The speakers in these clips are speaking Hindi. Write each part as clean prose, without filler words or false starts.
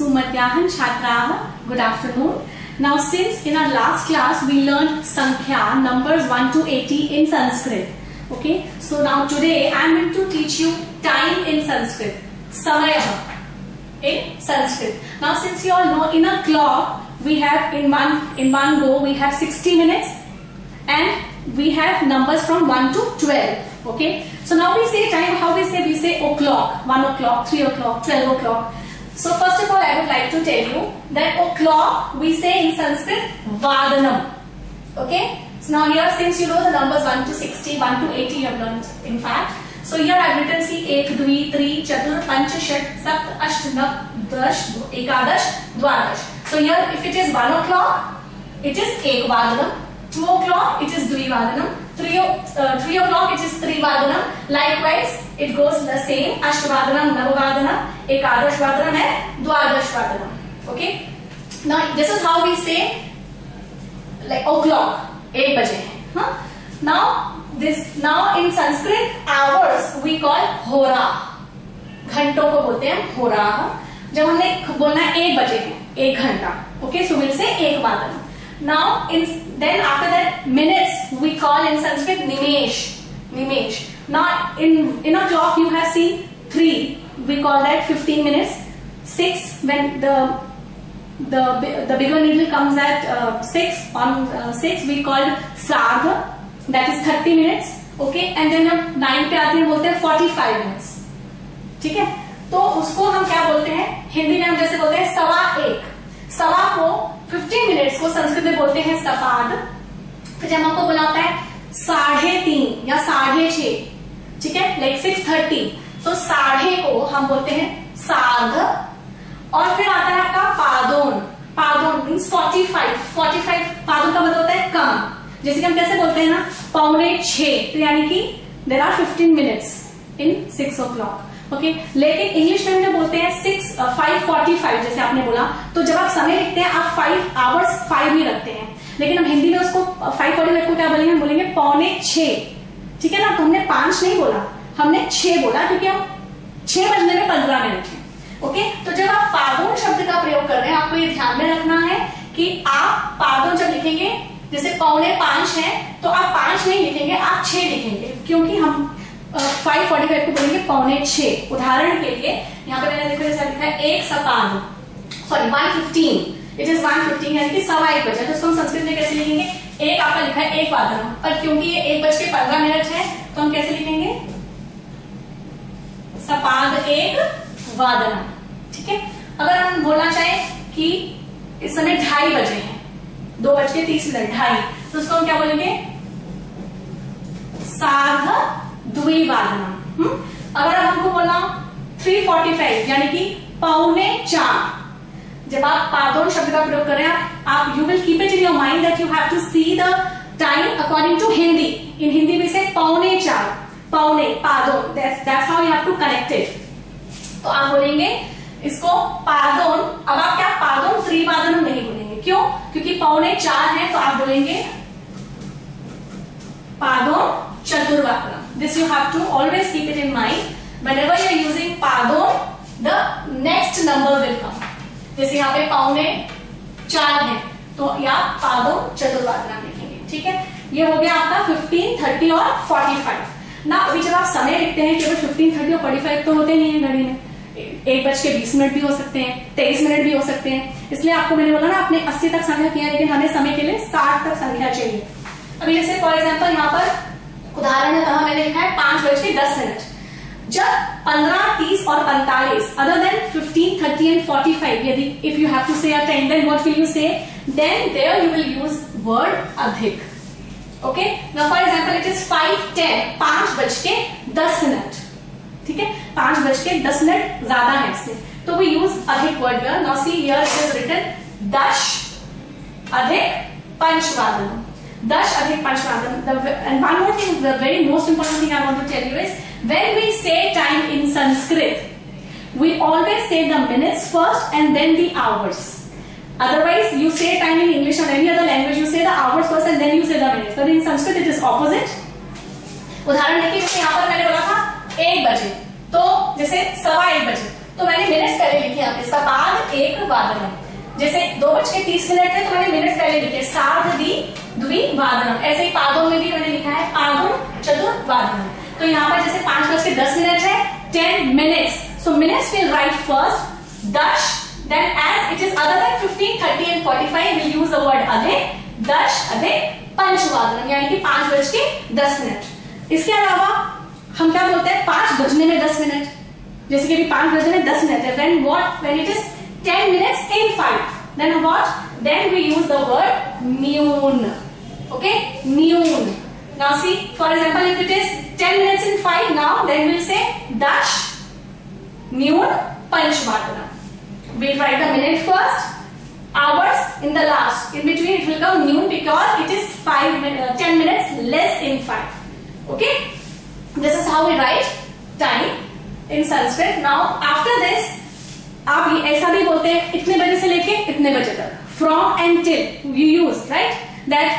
Sumadhyahan Chhatraah. Good afternoon. Now, since in our last class we learned Sankhya, numbers 1 to 80 in Sanskrit. Okay, so now today I am going to teach you time in Sanskrit. Samay in Sanskrit. Now, since you all know, in a clock we have in one go we have 60 minutes and we have numbers from 1 to 12. Okay, so now we say time, how we say? We say o'clock, 1 o'clock, 3 o'clock, 12 o'clock. So first of all, I would like to tell you that o'clock we say in Sanskrit Vadanam. Okay, so now here, since you know the numbers 1 to 60, 1 to 80 you have learned in fact. So here I have written, see, 1, 2, 3, 4, 5, 6, 7, 8, 9, 10, 11, 12. So here if it is 1 o'clock, it is Ek Vadanam. 2 o'clock, it is Dvi Vadanam. 3 o'clock, it is Tri Vadanam. Likewise, it goes the same. Ashtvadanam, Navavadanam, Ekadash Vadanam and Dwadash Vadanam. Okay. Now, this is how we say like o'clock, 1 baje. Huh? Now in Sanskrit, hours we call hora. घंटों को बोलते हैं होरा. जब हमने बोलना है 1 बजे है, 1 घंटा. Okay, so we'll say 1 vadanam. Now, then after that, minutes we call in Sanskrit nimesh. Nimesh. Now, in a clock you have seen 3. We call that 15 minutes. 6 when the bigger needle comes at 6 on 6 we call sardha. That is 30 minutes. Okay, and then हम 9 पे आते हैं, बोलते हैं 45 minutes. ठीक है, तो उसको हम क्या बोलते हैं? हिंदी में हम जैसे बोलते हैं 1:15. सवा को 15 मिनट्स को संस्कृत में बोलते हैं सपाद. फिर जब आपको बोला होता है 3:30 या 6:30, ठीक है, लाइक 6:30, तो 6:30 को हम बोलते हैं सार्ध. और फिर आता है आपका पादोन. पादोन मीन्स 45. पादोन का मतलब होता है कम. जैसे कि हम कैसे बोलते हैं ना, 5:45, तो यानी कि there are 15 minutes in 6 o'clock. Okay, लेकिन इंग्लिश में हम बोलते हैं 5:45 जैसे आपने बोला. तो जब आप समय लिखते हैं आप 5 hours 5 ही रखते हैं, लेकिन हम हिंदी में उसको 5:45 को क्या बोलेंगे? हम बोलेंगे 5:45. ठीक है ना, तो हमने 5 नहीं बोला, हमने 6 बोला, क्योंकि हम 6 बजने में 15 मिनट है. ओके, तो जब आप पादोन शब्द का प्रयोग कर रहे हैं, आपको ये ध्यान में रखना है कि आप पादोन जब लिखेंगे, जैसे 4:45 है, तो आप 5 नहीं लिखेंगे, आप 6 लिखेंगे, क्योंकि हम 5:45 को बोलेंगे 5:45. उदाहरण के लिए यहाँ पे मैंने देखो जैसा लिखा है 1 सपाद, सॉरी 1:15. इट इज 1:15 यानी कि 1:15 बजे. तो उसको हम संस्कृत में कैसे लिखेंगे? 1 आपका लिखा है 1 वादनम, और क्योंकि ये 1:15 है, तो हम कैसे लिखेंगे? सपाद 1 वादनम. ठीक है, अगर हम बोलना चाहें कि इस समय 2:30 बजे हैं, 2:30, 2:30, तो उसको हम क्या बोलेंगे? सार्ध द्विवादनम. अगर हमको बोला 3:45 यानी कि 3:45, जब आप पादोन शब्द का प्रयोग कर रहे हैं, आप you will keep it in your mind that you have to see the time according to Hindi. In Hindi में से 3:45, पौने, पादोन, that's how you have to connect it. तो आप बोलेंगे इसको पादोन. अब आप क्या पादोन त्रिवादनम नहीं बोलेंगे, क्यों? क्योंकि 3:45 है, तो आप बोलेंगे पादोन चतुर्वादनम. This you have to always keep it in mind. Whenever you are using padon, the next number will come. जैसे यहाँ पे 3:45 है, तो या पादोन चतुर्वादनम लिखेंगे. ठीक है, ये हो गया आपका 15, 30 और 45. ना अभी जब आप समय लिखते हैं, केवल 15, 30 और 45 तो होते नहीं है घड़ी में. 1:20 भी हो सकते हैं, 23 मिनट भी हो सकते हैं. इसलिए आपको मैंने बोला ना, आपने 80 तक संख्या किया, लेकिन हमें समय के लिए 60 तक संख्या चाहिए. अभी जैसे फॉर एग्जाम्पल यहाँ पर उदाहरण है, कहा मैंने लिखा है 5:10. जब 15, 30 और 45, अदर देन 15, 30 एंड 45, यदि if you have to say a time, then what will you say? Then there you will use word अधिक. Okay, now for example it is 5:10, 5:10. ठीक है, 5:10 ज्यादा है इससे, तो वी यूज अधिक word here. Now see here it is written 10 अधिक पंचवादन. 10 अधिक पंचवादन. And one more thing, the very most important thing I want to tell you is, when we say time in Sanskrit, we always say the minutes first and then the hours. Otherwise, you say time in English or any other language, you say the hours first and then you say the minutes. But in Sanskrit, it is opposite. उदाहरण देखिए, जैसे यहाँ पर मैंने बोला था 1 बजे, तो जैसे 1:15 बजे, तो मैंने मिनट्स पहले लिखे यहाँ पे. सपाद एक वादनम। जैसे 2:30 है तो मैंने मिनट पहले लिखे सार्धि द्विवादनम। ऐसे ही पादों में भी मैंने लिखा है पादों चतुर्वादनम। तो यहाँ पर जैसे 5:10 है 10 minutes, so minutes will write first dash, then as it is other than 15, 30 and 45 we'll use the word adhe, dash adhe पंचवादनम, यानी कि 5:10। इसके अलावा हम क्या बोलते हैं 5 बजने में 10 मिनट, जैसे कि अभी 5 बजने में 10 मिनट है, when it is 10 minutes in 5, then what, then we use the word noon. Okay, noon. Now see, for example, if it is 10 minutes in 5 now, then we'll say dash noon panchvadanam. We'll write the minute first, hours in the last, in between it will come noon because it is 10 minutes less in 5. Okay, this is how we write time in Sanskrit. Now after this आप ये ऐसा भी बोलते हैं इतने बजे से लेके इतने बजे तक, from and till you use, right, that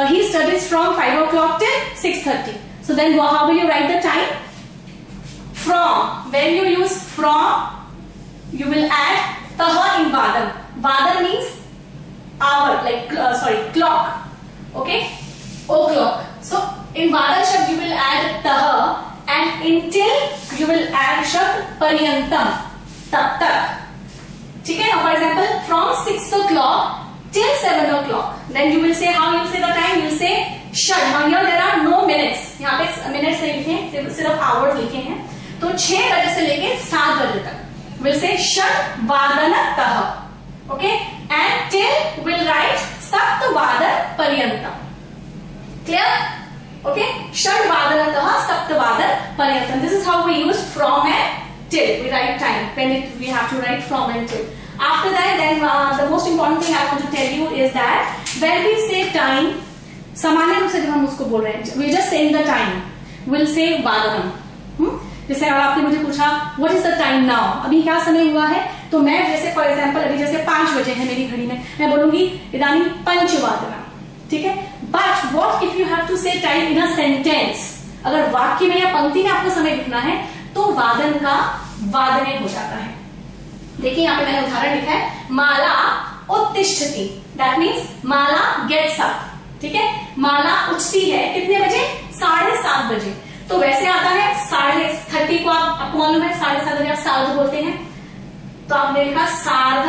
he studies from 5 o'clock till 6:30. So then how will you write the time? From, when you use from, you will add taha in vadan. Vadan means hour, like clock. Okay, o'clock. So in vadan shabd you will add taha, and in till you will add shabd paryantam, tak tak. ठीक है, for example from 6 o'clock till 7 o'clock, then you will say, how you will say the time, you will say shad. Now here there are no minutes, यहाँ पे minutes नहीं लिखे हैं, सिर्फ hours लिखे हैं। तो 6 बजे से लेके 7 बजे तक will say shad vadanatah. Okay, and till will write sapt vadan paryantam. Clear? Okay, shad vadanatah sapt vadan paryantam. This is how we use from and till. We write time when we have to write from and till. After that, then the most important thing I want to tell you is that when we say time, सामान्य रूप से जब हम उसको बोल रहे हैं, we just saying the time, we'll say vadanam. जैसे अगर आपने मुझे पूछा what is the time now, अभी क्या समय हुआ है, तो मैं जैसे फॉर एग्जाम्पल अभी जैसे 5 बजे है मेरी घड़ी में, मैं बोलूंगी इदानीं पंचवादनम. ठीक है, but what if you have to say time in a sentence? अगर वाक्य में या पंक्ति में आपको समय लिखना है तो वादन का वादने हो जाता है. देखिए यहाँ पे मैंने उदाहरण लिखा है माला उत्तिष्ठति, that means Mala gets up. ठीक है, माला उठती है कितने बजे, 7:30 बजे. तो वैसे आता है 30:30 को आपको मालूम है 7:30 बजे आप सार्ध बोलते हैं, तो आपने लिखा सार्ध,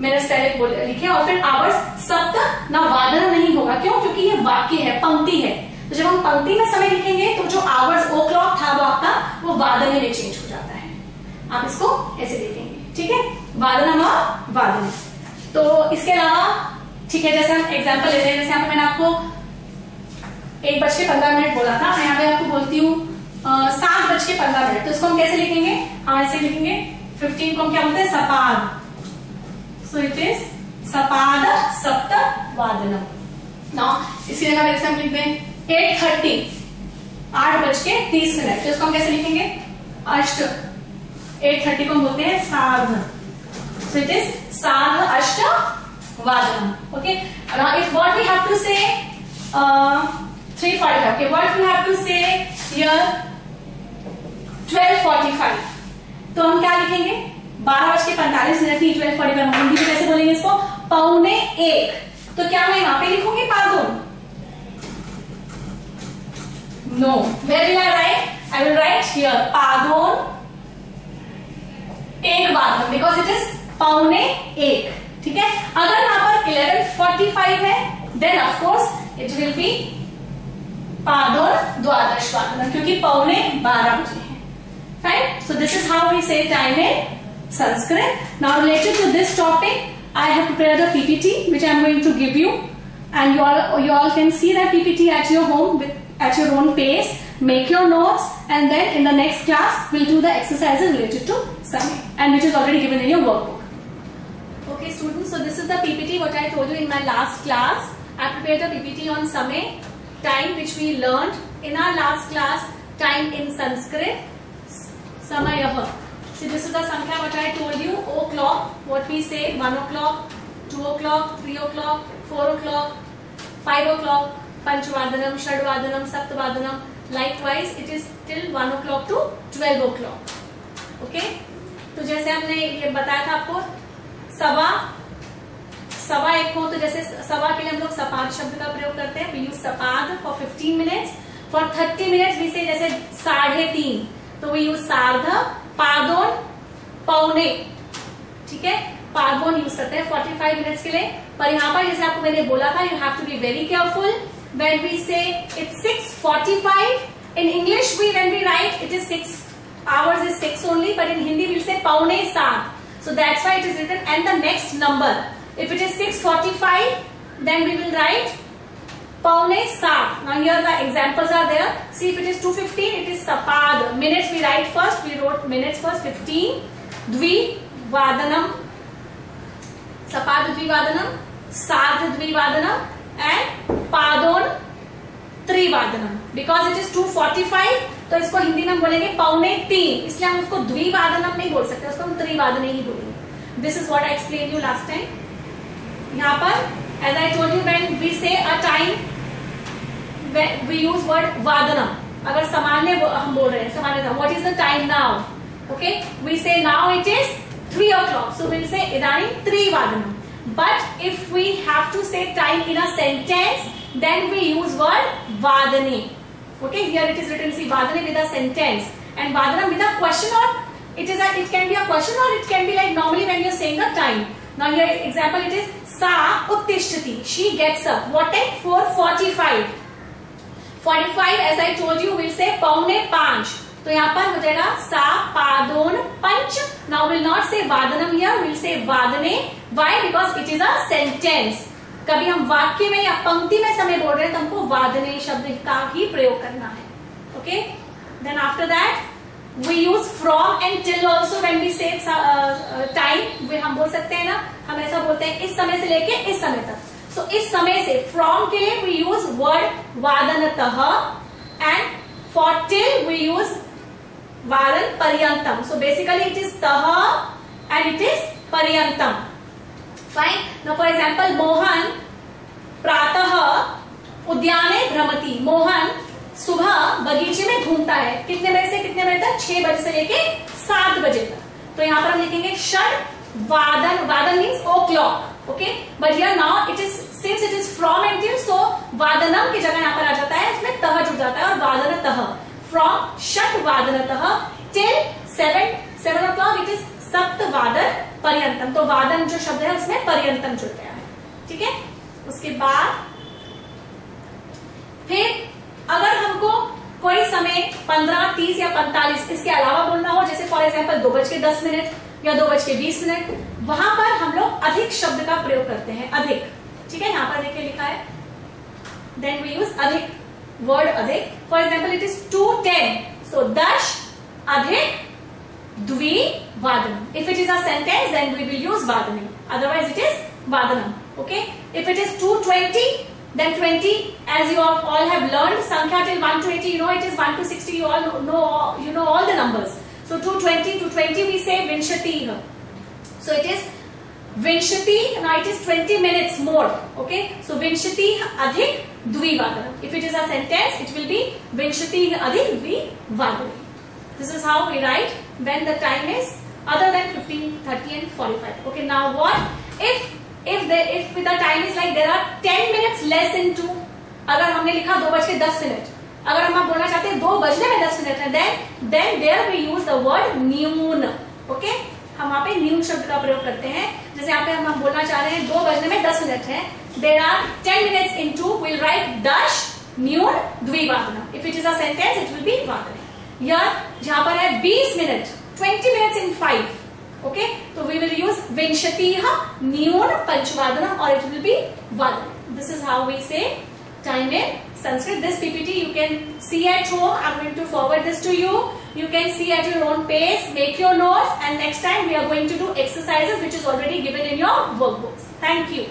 मैंने पहले लिखे और फिर आवर्स सप्त. ना वादन नहीं होगा, क्यों, क्योंकि ये वाक्य है, पंक्ति है. तो जब हम पंक्ति में समय लिखेंगे तो जो आवर्स ओ क्लॉक था वो आपका वो वादने में चेंज हो जाता है. आप इसको ऐसे देखेंगे. ठीक है, वादनम और वादन. तो इसके अलावा ठीक है, जैसे हम एग्जांपल ले रहे हैं, जैसे यहाँ पे मैंने आपको 1:15 बोला था, मैं यहाँ पे आपको बोलती हूँ 7:15. तो इसको हम कैसे लिखेंगे, हम ऐसे लिखेंगे 15 को हम क्या बोलते हैं, सपाद. सो इट इज सपाद सप्त वादनम. नाउ इसकी जगह जैसे हम लिख दें 8:30, 8:30. तो इसको हम कैसे लिखेंगे, अष्ट. 8:30 को हम बोलते हैं सार्ध. सो इट इज सार्ध अष्ट वादनम. Okay, now if what we have to say 3:45. Okay, what we have to say here 12:45. तो हम क्या लिखेंगे, 12:45 की 12:45. हिंदी में कैसे बोलेंगे इसको, 1:15. तो क्या मैं यहाँ पे लिखूंगी पादोन, no. Where will I write, I will write here पादोन 1 वादनम, बिकॉज इट इज 1:15. ठीक है, अगर यहाँ पर 11:45 है then of course it will be पादोन द्वादश वादनम, क्योंकि 11:15 बजे है. Fine. So this is how we say time in Sanskrit. Now related to this topic, I have prepared a PPT which I am going to give you, and you all can see that PPT at your home at your own pace. Make your notes, and then in the next class we'll do the exercises related to Samay, and which is already given in your workbook. Okay students, so this is the PPT what I told you in my last class. I prepared a PPT on Samay, time, which we learned in our last class, time in Sanskrit, Samayah. So this is the Sankhya what I told you, o'clock, what we say 1 o'clock, 2 o'clock, 3 o'clock, 4 o'clock, 5 o'clock, Panchvadanam, Shadvadanam, Saptavadanam. Likewise, it is till 1 o'clock to 12 o'clock. Okay? तो जैसे हमने ये बताया था आपको सवा, सवा एक हो तो जैसे सवा के लिए हम लोग सपाद शब्द का प्रयोग करते हैं. वी यूज सपाद for 15 minutes. For 30 minutes we say जैसे 3:30 तो वी यूज सार्ध. पादोन पौने, ठीक है, पादोन यूज करते हैं 45 मिनट्स के लिए. पर यहाँ पर जैसे आपको मैंने बोला था, you have to be very careful when we say it's 6:45. In English when we write it is 6 hours is 6 only, but in Hindi we'll say paune 7. So that's why it is written and the next number. If it is 6:45, then we will write paune 7. Now here the examples are there. See, if it is 2:15, it is sapad. Minutes we write first. We wrote minutes first. 15. Dvivadanam. Sapad dvivadanam. Sard dvivadanam. And padon त्रिवादनम. बिकॉज इट इज 2:45 तो इसको हिंदी में हम बोलेंगे 2:45, इसलिए हम उसको द्विवादनम नहीं बोल सकते, उसको हम त्रिवादन ही बोलेंगे. This is what I explain you last time. यहाँ पर as I told you when we say a time we use word वादनम. अगर सामान्य हम बोल रहे हैं, सामान्य what is the time now, okay, we say now it is 3 o'clock, so we'll say इदानीं त्रिवादनम. But if we have to say time in a sentence, then we use word vadane. Okay, here it is written, see, vadane with a sentence and vadanam with a question, or it can be a question or it can be like normally when you're saying a time. Now here example it is sa uttishtati, she gets up. What time? 4:45. 45 as I told you we'll say paune 5. तो यहाँ पर हो जाएगा सा पादोन पंच. नाउ विल नॉट से वादनम हियर, विल से वादने. Why? Because it is a sentence. कभी हम वाक्य में या पंक्ति में समय बोल रहे हैं तो हमको वादने शब्द का ही प्रयोग करना है. Okay, then after that we use from and till also when we say time. हम बोल सकते हैं ना, हम ऐसा बोलते हैं इस समय से लेके इस समय तक. सो इस समय से फ्रॉम के लिए वी यूज वर्ड वादनतः and for till we use वादन पर्यंतम. So basically it is तः and it is पर्यंतम. Fine. Now for example, Mohan प्रातः उद्याने भ्रमति. मोहन सुबह बगीचे में घूमता है. कितने बजे से कितने बजे तक? 6 बजे से लेके 7 बजे तक. तो यहाँ पर हम लिखेंगे षड वादन. वादन means o'clock. Okay, but here now it is, since it is from and till, so वादनम की जगह यहाँ पर आ जाता है, इसमें तः जुड़ जाता है और वादनतः. From षट वादनतः till 7 o'clock it is सप्त वादन पर्यंतम. तो वादन जो शब्द है उसमें पर्यंतम जुड़ गया है. ठीक है, उसके बाद फिर अगर हमको कोई समय 15, 30 या 45 इसके अलावा बोलना हो, जैसे फॉर एग्जाम्पल 2:10 या 2:20, वहां पर हम लोग अधिक शब्द का प्रयोग करते हैं. अधिक, ठीक है, यहाँ पर देखिए लिखा है, देन वी यूज अधिक, वर्ड अधिक. For example it is 2:10, so 10 अधिक द्विवादनम. If it is a sentence then we will use वादने, अदरवाइज इट इज वादनम. Okay, if it is 2:20 then 20, as you all have learned sankhya till 1 to 80, you know it is 1 to 60, you all know all the numbers. So 220 we say vinshati. So it is vinshati, now it is 20 minutes more. Okay, so vinshati adhik dvivadanam. If it is a sentence it will be vinshati adhik dvivadanam. This is how we write when the time is other than 15, 30 and 45. Okay, now what if the time is like there are 10 minutes less in 2, अगर हमने लिखा 2:10, अगर हम बोलना चाहते हैं 2:10 है, then there we use the word न्यून. ओके, हम वहां पे न्यून शब्द का प्रयोग करते हैं. जैसे यहाँ पे हम बोलना चाह रहे हैं 2:10 है, there are 10 minutes in 2, we'll write dash न्यून द्विवादनम. If it is a sentence it will be वादने. या जहां पर है 20 minute, 20 minutes in 5. Okay, so we will use vinshati न्यून पंचवादनम or it will be vadan. This is how we say time in Sanskrit. This PPT you can see at home. I'm going to forward this to you. You can see at your own pace, make your notes, and next time we are going to do exercises which is already given in your workbooks. Thank you.